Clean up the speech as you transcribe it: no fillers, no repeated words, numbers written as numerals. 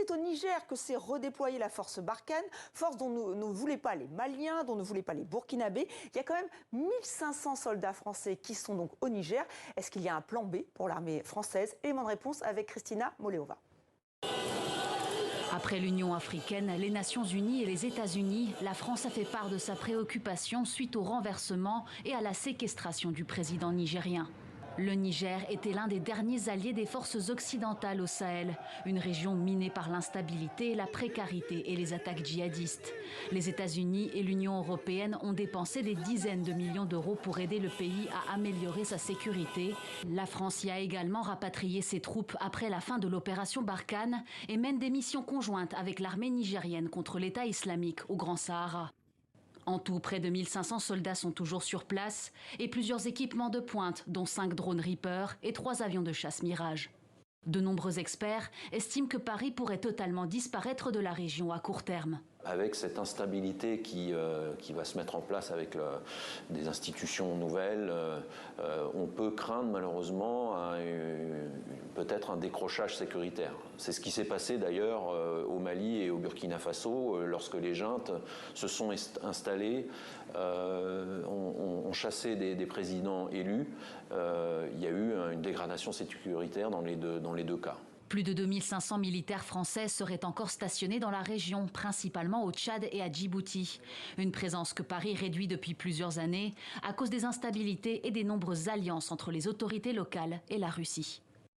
c'est au Niger que s'est redéployée la force Barkhane, force dont ne voulaient pas les Maliens, dont ne voulaient pas les Burkinabés. Il y a quand même 1500 soldats français qui sont donc au Niger. Est-ce qu'il y a un plan B pour l'armée française? Élément de réponse avec Christina Moleova. Après l'Union africaine, les Nations unies et les États-Unis, la France a fait part de sa préoccupation suite au renversement et à la séquestration du président nigérien. Le Niger était l'un des derniers alliés des forces occidentales au Sahel, une région minée par l'instabilité, la précarité et les attaques djihadistes. Les États-Unis et l'Union européenne ont dépensé des dizaines de millions d'euros pour aider le pays à améliorer sa sécurité. La France y a également rapatrié ses troupes après la fin de l'opération Barkhane et mène des missions conjointes avec l'armée nigérienne contre l'État islamique au Grand Sahara. En tout, près de 1500 soldats sont toujours sur place et plusieurs équipements de pointe, dont 5 drones Reaper et 3 avions de chasse Mirage. De nombreux experts estiment que Paris pourrait totalement disparaître de la région à court terme. Avec cette instabilité qui va se mettre en place avec des institutions nouvelles, on peut craindre malheureusement peut-être un décrochage sécuritaire. C'est ce qui s'est passé d'ailleurs au Mali et au Burkina Faso lorsque les juntes se sont installées, ont chassé des présidents élus. Il y a eu une dégradation sécuritaire dans les deux cas. Plus de 2500 militaires français seraient encore stationnés dans la région, principalement au Tchad et à Djibouti. Une présence que Paris réduit depuis plusieurs années à cause des instabilités et des nombreuses alliances entre les autorités locales et la Russie.